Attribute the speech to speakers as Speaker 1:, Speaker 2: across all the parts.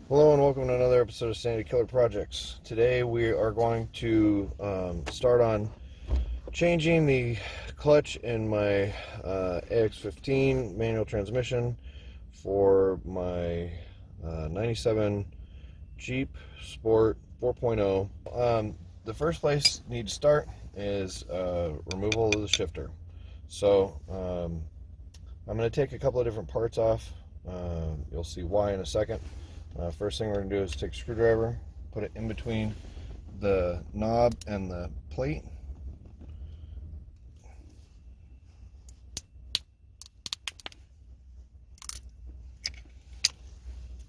Speaker 1: Hello and welcome to another episode of Sandy Killer Projects. Today we are going to start on changing the clutch in my AX15 manual transmission for my 97 Jeep Sport 4.0. The first place you need to start is removal of the shifter. So I'm going to take a couple of different parts off. You'll see why in a second. First thing we're going to do is take a screwdriver, put it in between the knob and the plate.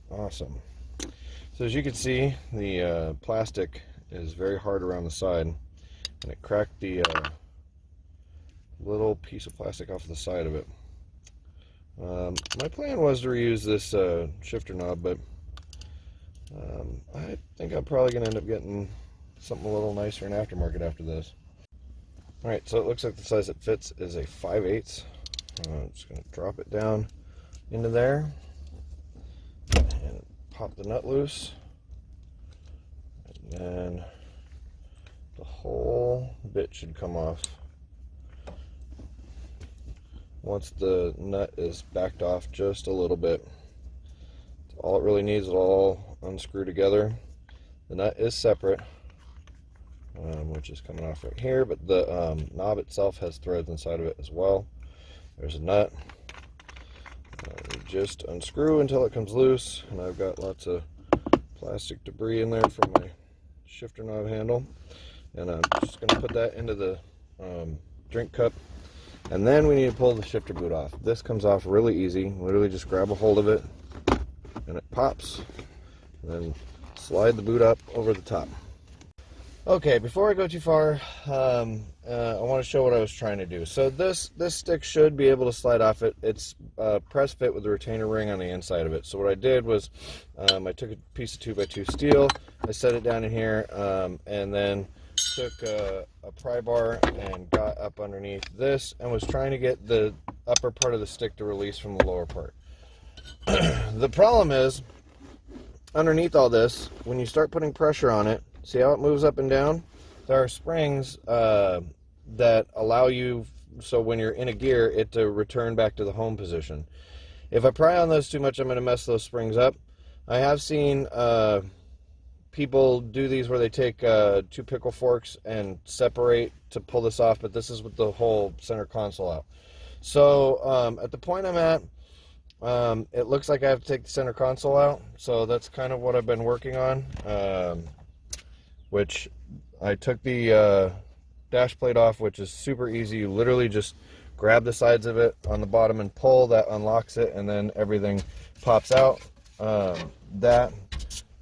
Speaker 1: Awesome. So as you can see, the plastic is very hard around the side, and it cracked the little piece of plastic off the side of it. My plan was to reuse this shifter knob, but I think I'm probably going to end up getting something a little nicer in aftermarket after this. Alright, so it looks like the size it fits is a 5/8. I'm just going to drop it down into there and pop the nut loose, and then the whole bit should come off. Once the nut is backed off just a little bit, all it really needs is all unscrew together. The nut is separate, which is coming off right here, but the knob itself has threads inside of it as well. There's a nut. You just unscrew until it comes loose, and I've got lots of plastic debris in there from my shifter knob handle, and I'm just going to put that into the drink cup. And then we need to pull the shifter boot off. This comes off really easy. Literally just grab a hold of it and it pops, and then slide the boot up over the top. Okay, before I go too far, I want to show what I was trying to do. So this stick should be able to slide off it. It's press fit with a retainer ring on the inside of it. So what I did was I took a piece of 2x2 steel, I set it down in here, and then took a pry bar and got up underneath this and was trying to get the upper part of the stick to release from the lower part. The problem is, underneath all this, when you start putting pressure on it, see how it moves up and down? There are springs that allow you, so when you're in a gear, it to return back to the home position. If I pry on those too much, I'm going to mess those springs up. I have seen people do these where they take 2 pickle forks and separate to pull this off, but this is with the whole center console out. So at the point I'm at, it looks like I have to take the center console out, so that's kind of what I've been working on, which I took the dash plate off, which is super easy. You literally just grab the sides of it on the bottom and pull, that unlocks it, and then everything pops out. That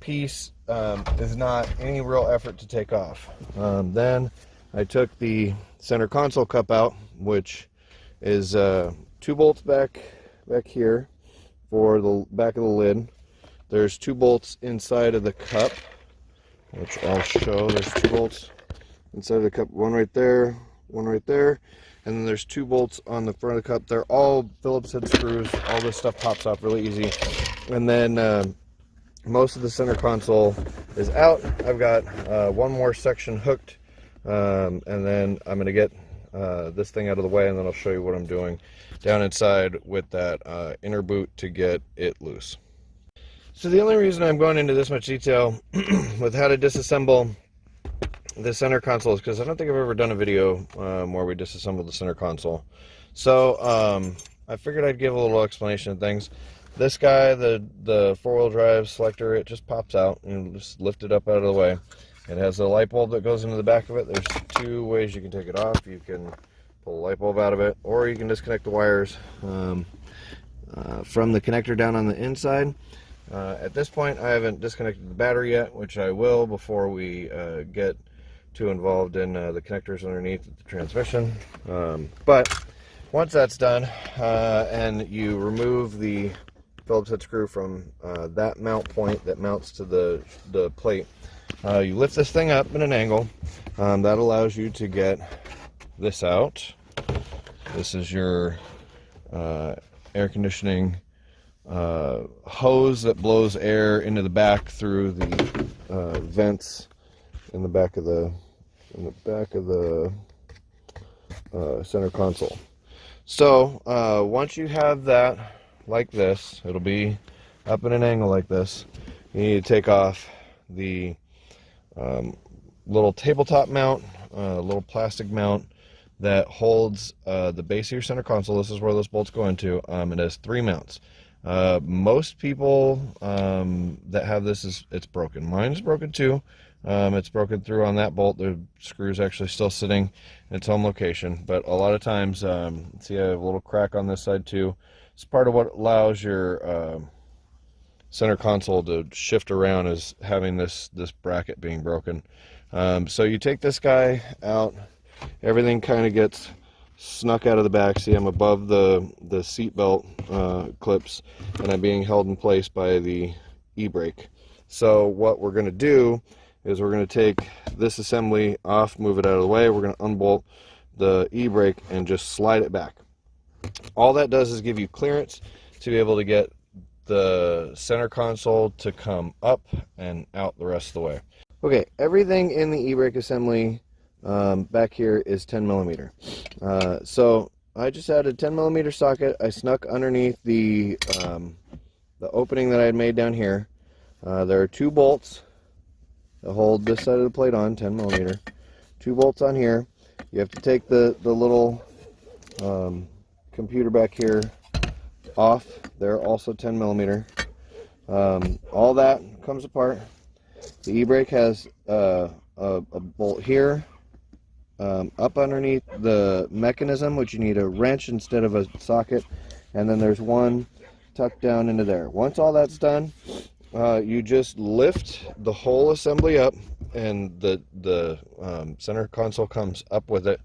Speaker 1: piece is not any real effort to take off. Then I took the center console cup out, which is 2 bolts back here for the back of the lid. There's 2 bolts inside of the cup, which I'll show. There's 2 bolts inside of the cup, one right there, and then there's 2 bolts on the front of the cup. They're all Phillips head screws. All this stuff pops off really easy. And then most of the center console is out. I've got one more section hooked, and then I'm going to get this thing out of the way, and then I'll show you what I'm doing down inside with that inner boot to get it loose. So the only reason I'm going into this much detail with how to disassemble the center console is because I don't think I've ever done a video where we disassemble the center console. So I figured I'd give a little explanation of things. This guy, the 4-wheel drive selector, it just pops out and just lift it up out of the way. It has a light bulb that goes into the back of it. There's 2 ways you can take it off. You can pull the light bulb out of it, or you can disconnect the wires from the connector down on the inside. At this point, I haven't disconnected the battery yet, which I will before we get too involved in the connectors underneath the transmission. But once that's done, and you remove the Phillips head screw from that mount point that mounts to the plate, you lift this thing up at an angle. That allows you to get this out. This is your air conditioning hose that blows air into the back through the vents in the back of the center console. So once you have that like this, it'll be up at an angle like this. You need to take off the little tabletop mount, little plastic mount that holds the base of your center console. This is where those bolts go into. It has 3 mounts. Most people that have this, it's broken. Mine is broken too. It's broken through on that bolt. The screw's actually still sitting in its home location, but a lot of times, see, I have a little crack on this side too. It's part of what allows your center console to shift around, is having this bracket being broken. So you take this guy out, everything kind of gets snuck out of the back. See, I'm above the seat belt clips, and I'm being held in place by the e-brake. So what we're going to do is we're going to take this assembly off, move it out of the way. We're going to unbolt the e-brake and just slide it back. All that does is give you clearance to be able to get the center console to come up and out the rest of the way. Okay, everything in the e-brake assembly back here is 10 millimeter. So I just added 10 millimeter socket. I snuck underneath the opening that I had made down here. There are 2 bolts that hold this side of the plate on, 10 millimeter. 2 bolts on here. You have to take the little computer back here off. They're also 10 millimeter. All that comes apart. The e-brake has a bolt here, up underneath the mechanism, which you need a wrench instead of a socket, and then there's one tucked down into there. Once all that's done, you just lift the whole assembly up, and the center console comes up with it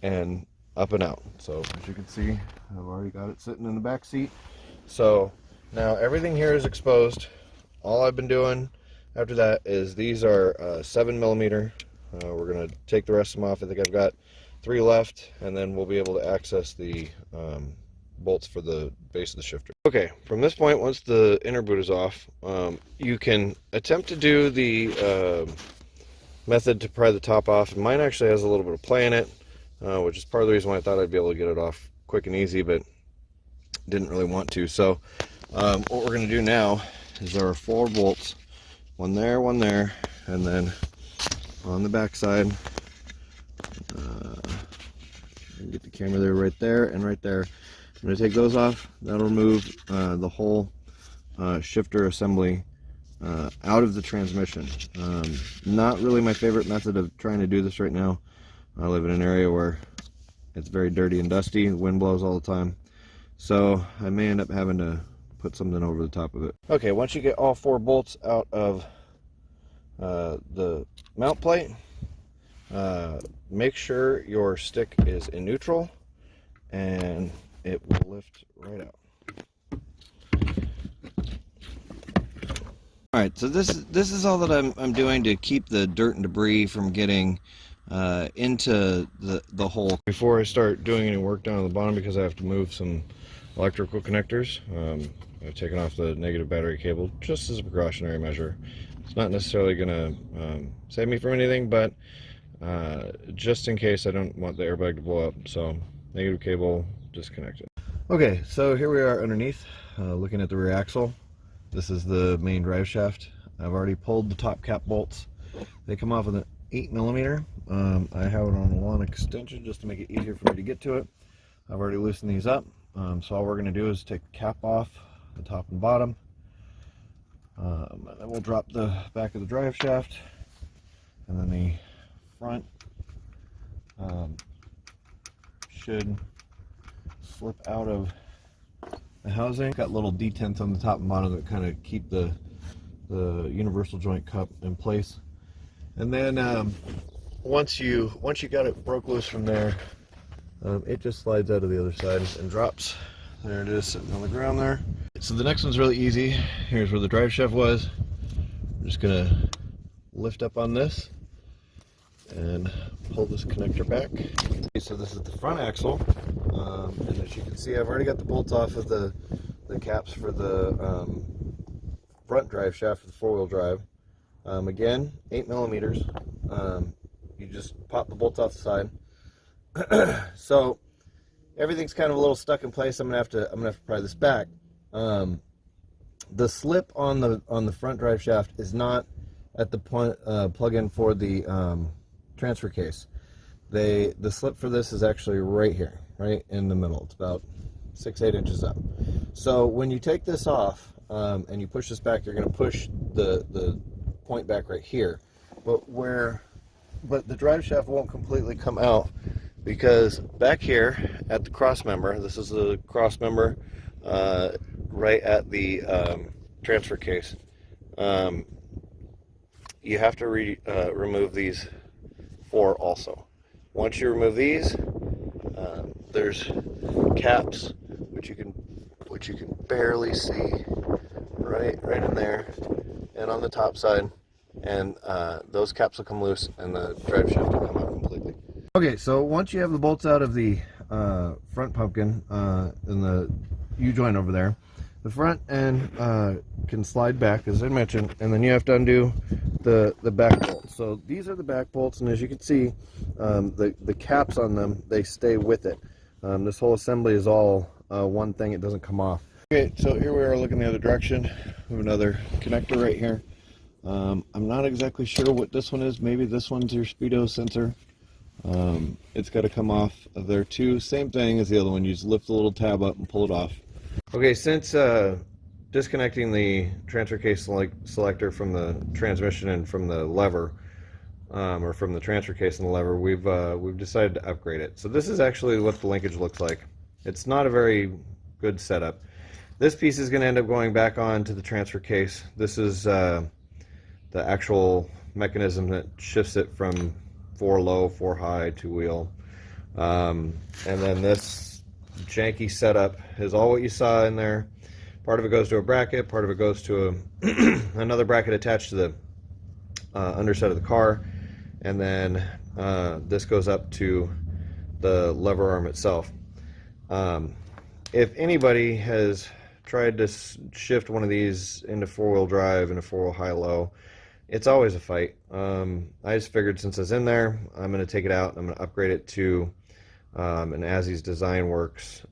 Speaker 1: and up and out. So as you can see, I've already got it sitting in the back seat. So now everything here is exposed. All I've been doing after that is these are 7 millimeter. We're going to take the rest of them off. I think I've got 3 left, and then we'll be able to access the bolts for the base of the shifter. Okay, from this point, once the inner boot is off, you can attempt to do the method to pry the top off. And mine actually has a little bit of play in it, which is part of the reason why I thought I'd be able to get it off quick and easy, but didn't really want to. So what we're going to do now is there are 4 bolts, one there, and then on the back side, get the camera there, right there, and right there. I'm going to take those off. That'll remove the whole shifter assembly out of the transmission. Not really my favorite method of trying to do this right now. I live in an area where it's very dirty and dusty. The wind blows all the time. So I may end up having to put something over the top of it. Okay, once you get all 4 bolts out of the mount plate, make sure your stick is in neutral and it will lift right out. Alright, so this is all that I'm doing to keep the dirt and debris from getting into the hole before I start doing any work down at the bottom, because I have to move some electrical connectors. I've taken off the negative battery cable just as a precautionary measure. It's not necessarily going to save me from anything, but just in case I don't want the airbag to blow up. So negative cable disconnected. Okay, so here we are underneath, looking at the rear axle. This is the main drive shaft. I've already pulled the top cap bolts. They come off with an 8 millimeter. I have it on a long extension just to make it easier for me to get to it. I've already loosened these up. So all we're going to do is take the cap off, the top and bottom. And then we'll drop the back of the drive shaft, and then the front should slip out of the housing. Got little detents on the top and bottom that kind of keep the universal joint cup in place. And then once you got it broke loose from there, it just slides out of the other side and drops. There it is, sitting on the ground there. So the next one's really easy. Here's where the drive shaft was. I'm just gonna lift up on this and pull this connector back. Okay, so this is the front axle, and as you can see, I've already got the bolts off of the the caps for the front drive shaft for the four-wheel drive. Again, 8 millimeters. You just pop the bolts off the side. So everything's kind of a little stuck in place. I'm gonna have to pry this back. The slip on the front drive shaft is not at the plug-in for the transfer case. The slip for this is actually right here, right in the middle. It's about 6-8 inches up. So when you take this off and you push this back, you're going to push the point back right here. But the drive shaft won't completely come out, because back here at the crossmember, this is the crossmember right at the transfer case. You have to remove these 4 also. Once you remove these, there's caps which you can barely see right in there and on the top side, and those caps will come loose and the drive shaft will come out completely. Okay, so once you have the bolts out of the front pumpkin in the U-joint over there, the front end can slide back, as I mentioned, and then you have to undo the back bolts. So these are the back bolts, and as you can see, the caps on them, they stay with it. This whole assembly is all one thing, it doesn't come off. Okay, so here we are looking the other direction. We have another connector right here. I'm not exactly sure what this one is. Maybe this one's your speedo sensor. It's got to come off of there too. Same thing as the other one. You just lift the little tab up and pull it off. Okay, since disconnecting the transfer case selector from the transmission and from the lever, or from the transfer case and the lever, we've decided to upgrade it. So this is actually what the linkage looks like. It's not a very good setup. This piece is going to end up going back on to the transfer case. This is the actual mechanism that shifts it from 4 low, 4 high, 2 wheel. And then this janky setup is all what you saw in there. Part of it goes to a bracket, part of it goes to another bracket attached to the underside of the car, and then this goes up to the lever arm itself. If anybody has tried to shift one of these into 4-wheel drive, into 4-wheel high-low, it's always a fight. I just figured since it's in there, I'm going to take it out. I'm going to upgrade it to an As-Is Design Works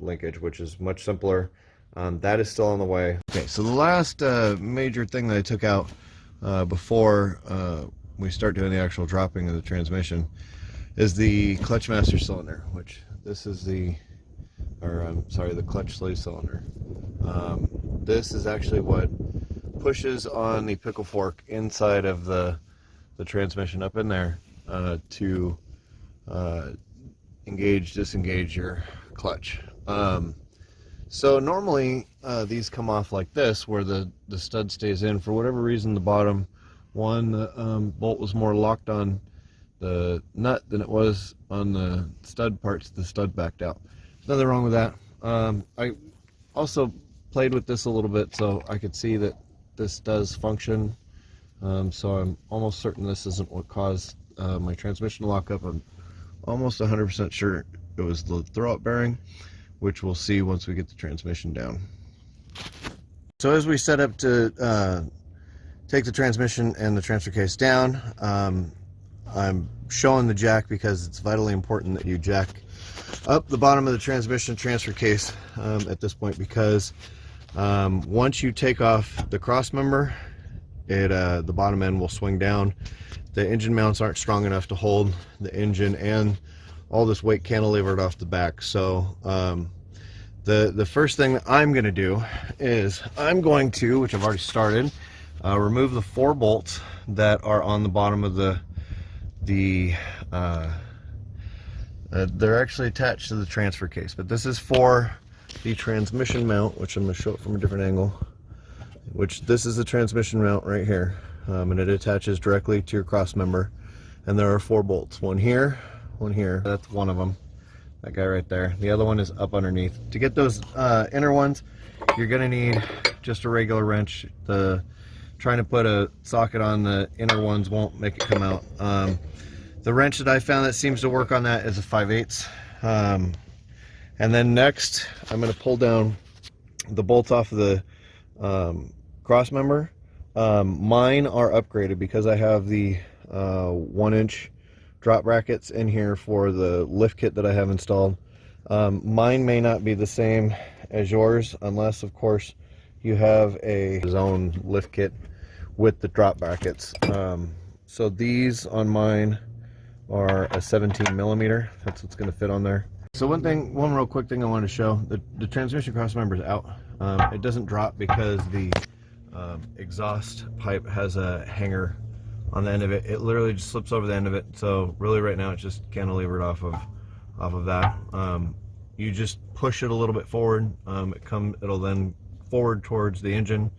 Speaker 1: linkage, which is much simpler. That is still on the way. Okay, so the last major thing that I took out before we start doing the actual dropping of the transmission is the clutch master cylinder, which this is the clutch sleeve cylinder. This is actually what pushes on the pickle fork inside of the transmission up in there to engage, disengage your clutch. So normally these come off like this, where the stud stays in. For whatever reason, the bottom one bolt was more locked on the nut than it was on the stud parts. The stud backed out. There's nothing wrong with that. I also played with this a little bit so I could see that this does function. So I'm almost certain this isn't what caused my transmission to lock up. I'm almost 100% sure it was the throwout bearing, which we'll see once we get the transmission down. So as we set up to take the transmission and the transfer case down, I'm showing the jack because it's vitally important that you jack up the bottom of the transmission transfer case at this point, because once you take off the cross member, the bottom end will swing down. The engine mounts aren't strong enough to hold the engine and all this weight cantilevered off the back. So the first thing that I'm going to do is I'm going to, which I've already started, remove the 4 bolts that are on the bottom of they're actually attached to the transfer case, but this is for the transmission mount, which I'm going to show it from a different angle, which this is the transmission mount right here, and it attaches directly to your cross member. And there are 4 bolts, one here, that's one of them, that guy right there. The other one is up underneath. To get those inner ones, you're going to need just a regular wrench. Trying to put a socket on the inner ones won't make it come out. The wrench that I found that seems to work on that is a 5/8. And then next, I'm going to pull down the bolts off of the Crossmember. Mine are upgraded because I have the 1-inch drop brackets in here for the lift kit that I have installed. Mine may not be the same as yours, unless of course you have a zone lift kit with the drop brackets. So these on mine are a 17 millimeter. That's what's going to fit on there. So one real quick thing I wanted to show, the transmission Crossmember is out. It doesn't drop because the exhaust pipe has a hanger on the end of it. It literally just slips over the end of it. So really right now it's just cantilevered off of that. You just push it a little bit forward. It'll then forward towards the engine,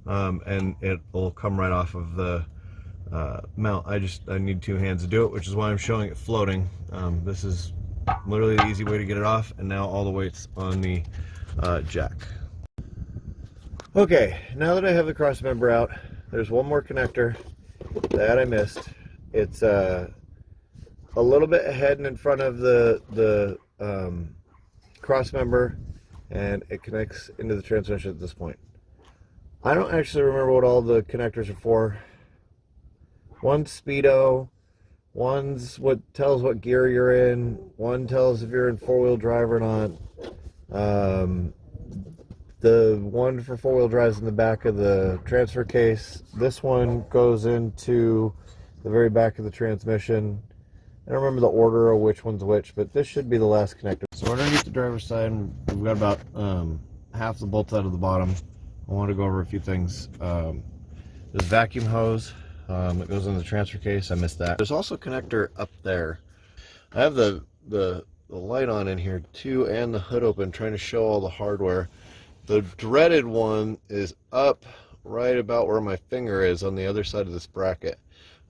Speaker 1: and it will come right off of the mount. I need 2 hands to do it, which is why I'm showing it floating. This is literally the easy way to get it off, and now all the weight's on the jack. Okay, now that I have the Crossmember out, there's one more connector that I missed. It's a little bit ahead and in front of the Crossmember, and it connects into the transmission at this point. I don't actually remember what all the connectors are for. One's speedo, one's what tells what gear you're in, one tells if you're in 4-wheel drive or not. The one for 4-wheel drive is in the back of the transfer case. This one goes into the very back of the transmission. I don't remember the order of which one's which, but this should be the last connector. So underneath the driver's side, we've got about half the bolts out of the bottom. I want to go over a few things. There's vacuum hose that goes in the transfer case. I missed that. There's also a connector up there. I have the light on in here too, and the hood open, trying to show all the hardware. The dreaded one is up right about where my finger is on the other side of this bracket.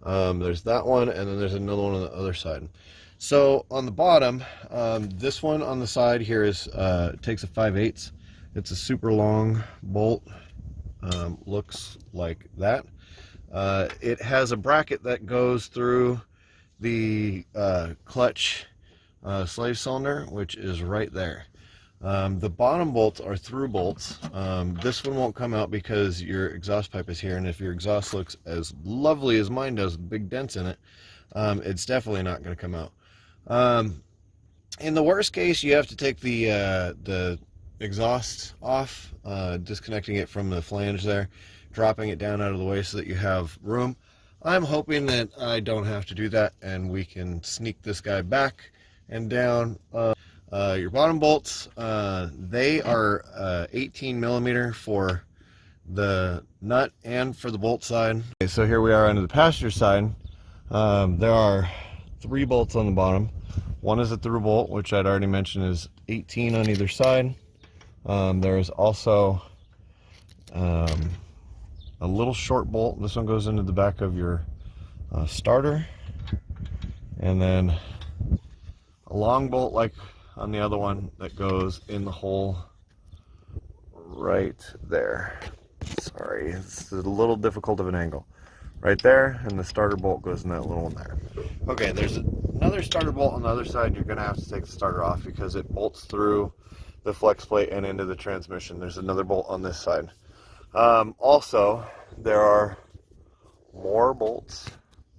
Speaker 1: There's that one, and then there's another one on the other side. So on the bottom, this one on the side here is takes a 5/8. It's a super long bolt. Looks like that. It has a bracket that goes through the clutch slave cylinder, which is right there. The bottom bolts are through bolts. This one won't come out because your exhaust pipe is here, and if your exhaust looks as lovely as mine does with big dents in it, it's definitely not going to come out. In the worst case, you have to take the exhaust off, disconnecting it from the flange there, dropping it down out of the way so that you have room. I'm hoping that I don't have to do that, and we can sneak this guy back and down. Your bottom bolts, they are 18 millimeter for the nut and for the bolt side. Okay, so here we are on the passenger side. There are 3 bolts on the bottom. One is a through bolt, which I'd already mentioned is 18 on either side. There is also a little short bolt. This one goes into the back of your starter, and then a long bolt like on the other one that goes in the hole right there. Sorry, it's a little difficult of an angle. Right there, and the starter bolt goes in that little one there. Okay, there's another starter bolt on the other side. You're gonna have to take the starter off because it bolts through the flex plate and into the transmission. There's another bolt on this side. Also, there are more bolts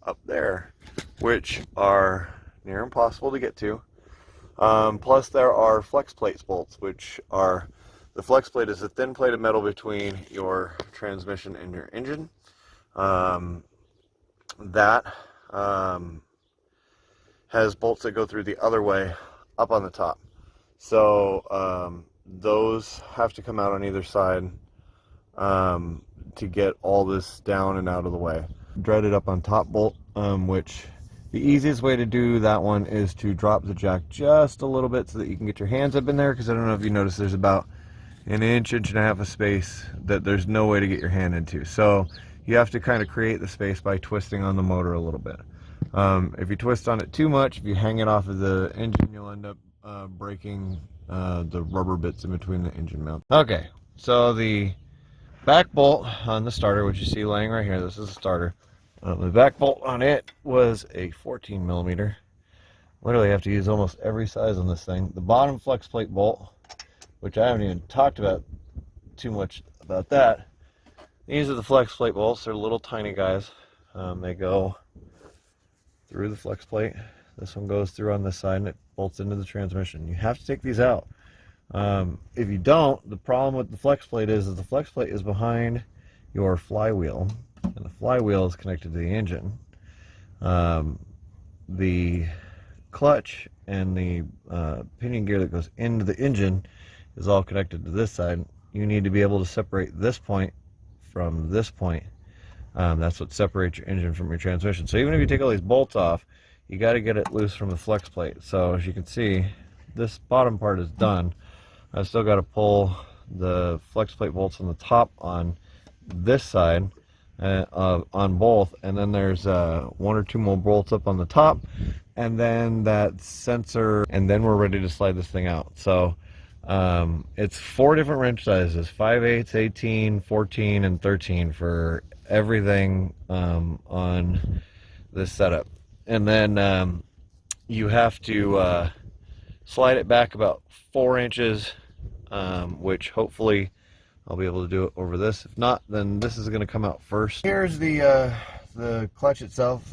Speaker 1: up there, which are near impossible to get to. Plus there are flex plates bolts, which are, the flex plate is a thin plate of metal between your transmission and your engine. That has bolts that go through the other way up on the top. So those have to come out on either side to get all this down and out of the way. Dreaded up on top bolt, which the easiest way to do that one is to drop the jack just a little bit so that you can get your hands up in there, because I don't know if you noticed there's about an inch and a half of space that there's no way to get your hand into. So you have to kind of create the space by twisting on the motor a little bit. If you twist on it too much, if you hang it off of the engine, you'll end up breaking the rubber bits in between the engine mount. Okay, so the back bolt on the starter, which you see laying right here, this is a starter. The back bolt on it was a 14 millimeter. Literally have to use almost every size on this thing. The bottom flex plate bolt, which I haven't even talked about too much about that. These are the flex plate bolts. They're little tiny guys. They go through the flex plate. This one goes through on this side and it bolts into the transmission. You have to take these out. If you don't, the problem with the flex plate is the flex plate is behind your flywheel, and the flywheel is connected to the engine. The clutch and the pinion gear that goes into the engine is all connected to this side. You need to be able to separate this point from this point. That's what separates your engine from your transmission. So even if you take all these bolts off, you got to get it loose from the flex plate. So as you can see, this bottom part is done. I've still got to pull the flex plate bolts on the top on this side on both, and then there's one or two more bolts up on the top, and then that sensor, and then we're ready to slide this thing out. So it's 4 different wrench sizes: 5/8, 18, 14, and 13 for everything on this setup. And then you have to slide it back about 4 inches, which hopefully I'll be able to do it over this. If not, then this is going to come out first. Here's the clutch itself.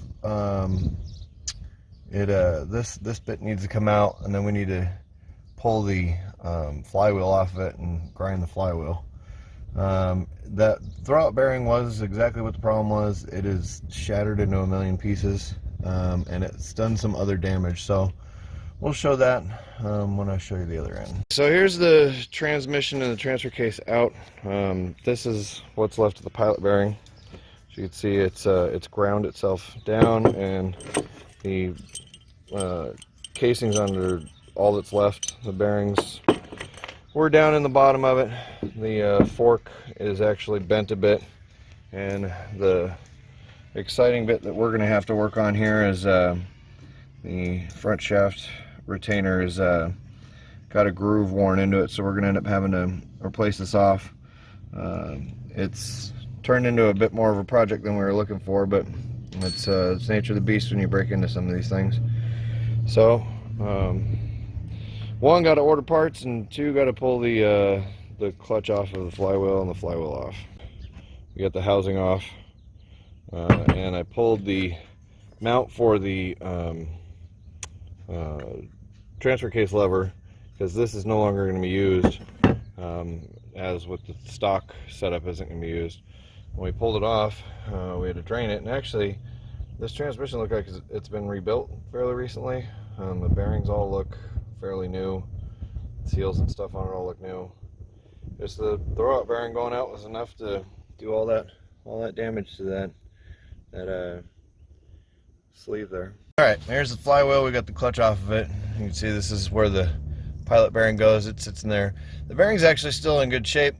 Speaker 1: This bit needs to come out, and then we need to pull the flywheel off of it and grind the flywheel. That throwout bearing was exactly what the problem was. It is shattered into a million pieces, and it's done some other damage. So we'll show that when I show you the other end. So here's the transmission and the transfer case out. This is what's left of the pilot bearing. As you can see, it's ground itself down, and the casing's under all that's left. The bearings were down in the bottom of it. The fork is actually bent a bit, and the exciting bit that we're going to have to work on here is the front shaft retainer is got a groove worn into it, so we're going to end up having to replace this off. It's turned into a bit more of a project than we were looking for, but it's the nature of the beast when you break into some of these things. So 1, got to order parts, and 2, got to pull the clutch off of the flywheel and the flywheel off. We got the housing off, and I pulled the mount for the transfer case lever, because this is no longer going to be used, as with the stock setup isn't going to be used. When we pulled it off, we had to drain it, and actually this transmission looked like it's been rebuilt fairly recently. The bearings all look fairly new. Seals and stuff on it all look new. Just the throwout bearing going out was enough to do all that damage to that sleeve there. Alright, here's the flywheel. We got the clutch off of it. You can see this is where the pilot bearing goes. It sits in there. The bearing's actually still in good shape.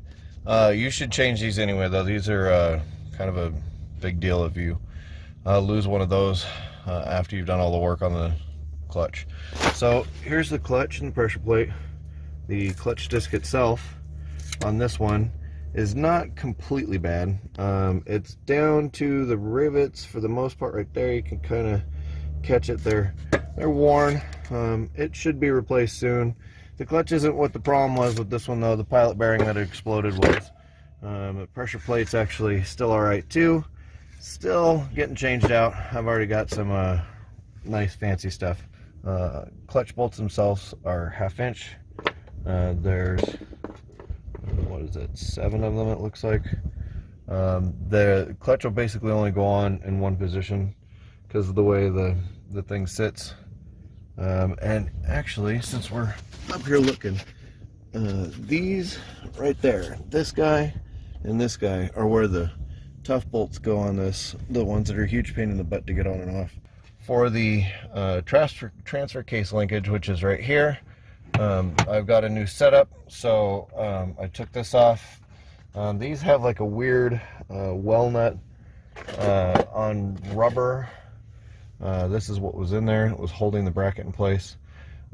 Speaker 1: You should change these anyway, though. These are kind of a big deal if you lose one of those after you've done all the work on the clutch. So here's the clutch and the pressure plate. The clutch disc itself on this one is not completely bad. It's down to the rivets for the most part right there. You can kind of catch it there. They're worn. It should be replaced soon. The clutch isn't what the problem was with this one, though. The pilot bearing that exploded was. The pressure plate's actually still alright too. Still getting changed out. I've already got some nice fancy stuff. Clutch bolts themselves are 1/2 inch. There's, what is it, 7 of them it looks like. The clutch will basically only go on in one position because of the way the thing sits. And actually, since we're up here looking, these right there, this guy and this guy, are where the tough bolts go on this, the ones that are a huge pain in the butt to get on and off. For the transfer case linkage, which is right here, I've got a new setup, so I took this off. These have like a weird well nut on rubber. This is what was in there. It was holding the bracket in place.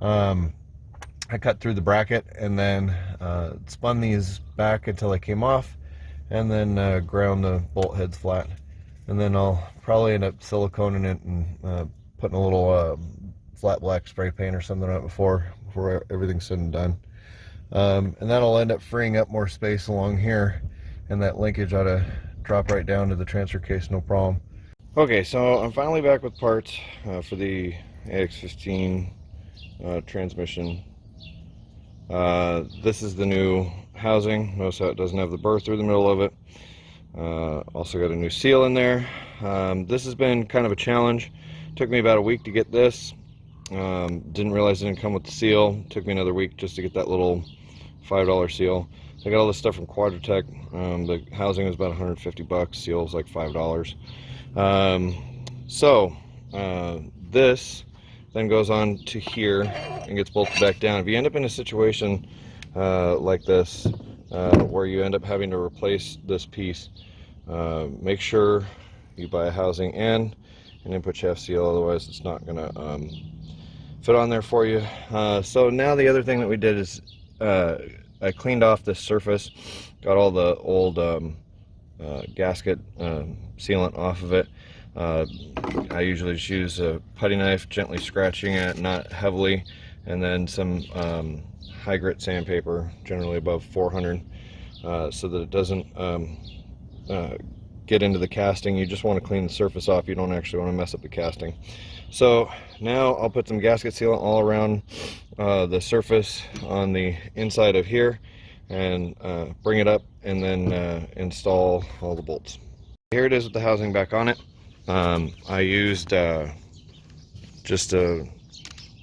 Speaker 1: I cut through the bracket and then spun these back until they came off, and then ground the bolt heads flat. And then I'll probably end up siliconing it and putting a little flat black spray paint or something on it before everything's said and done. And that'll end up freeing up more space along here, and that linkage ought to drop right down to the transfer case, no problem. Okay, so I'm finally back with parts for the AX15 transmission. This is the new housing. Notice how it doesn't have the burr through the middle of it. Also got a new seal in there. This has been kind of a challenge. Took me about a week to get this. Didn't realize it didn't come with the seal. Took me another week just to get that little $5 seal. So I got all this stuff from Quadratech. The housing was about 150 bucks. Seal was like $5. This then goes on to here and gets bolted back down. If you end up in a situation like this, where you end up having to replace this piece, make sure you buy a housing and an input shaft seal, otherwise it's not gonna fit on there for you. So now the other thing that we did is I cleaned off this surface, got all the old gasket sealant off of it. I usually just use a putty knife, gently scratching it, not heavily, and then some high grit sandpaper, generally above 400, so that it doesn't get into the casting. You just want to clean the surface off. You don't actually want to mess up the casting. So now I'll put some gasket sealant all around the surface on the inside of here, and bring it up, and then install all the bolts. Here it is with the housing back on it. I used just a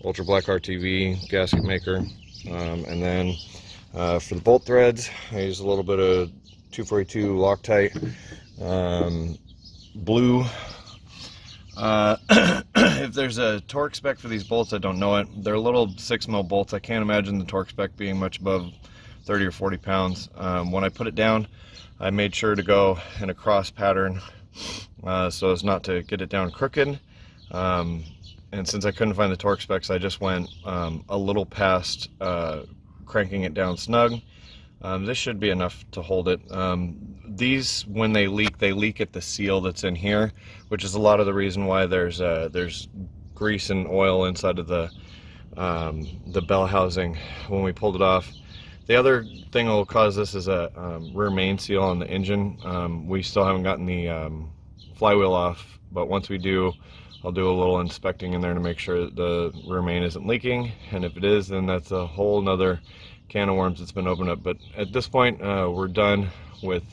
Speaker 1: ultra black RTV gasket maker, and then for the bolt threads I used a little bit of 242 Loctite blue. If there's a torque spec for these bolts, I don't know it. They're little 6mm bolts. I can't imagine the torque spec being much above 30 or 40 pounds. When I put it down, I made sure to go in a cross pattern so as not to get it down crooked. And since I couldn't find the torque specs, I just went a little past cranking it down snug. This should be enough to hold it. These, when they leak at the seal that's in here, which is a lot of the reason why there's grease and oil inside of the bell housing when we pulled it off. The other thing that will cause this is a rear main seal on the engine. We still haven't gotten the flywheel off, but once we do, I'll do a little inspecting in there to make sure that the rear main isn't leaking, and if it is, then that's a whole nother can of worms that's been opened up. But at this point, we're done with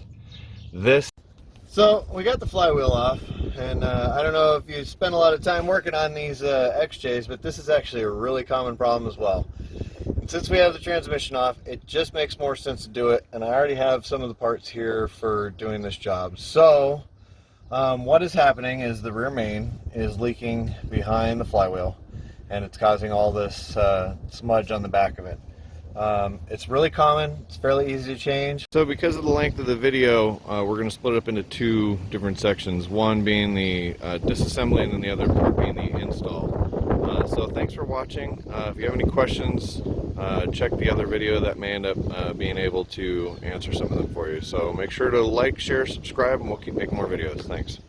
Speaker 1: this. So we got the flywheel off, and I don't know if you spend a lot of time working on these XJs, but this is actually a really common problem as well. And since we have the transmission off, it just makes more sense to do it, and I already have some of the parts here for doing this job. So what is happening is the rear main is leaking behind the flywheel, and it's causing all this smudge on the back of it. It's really common. It's fairly easy to change. So because of the length of the video, we're going to split it up into two different sections, one being the disassembly and then the other part being the install. So thanks for watching. If you have any questions, check the other video. That may end up being able to answer some of them for you. So make sure to like, share, subscribe, and we'll keep making more videos. Thanks.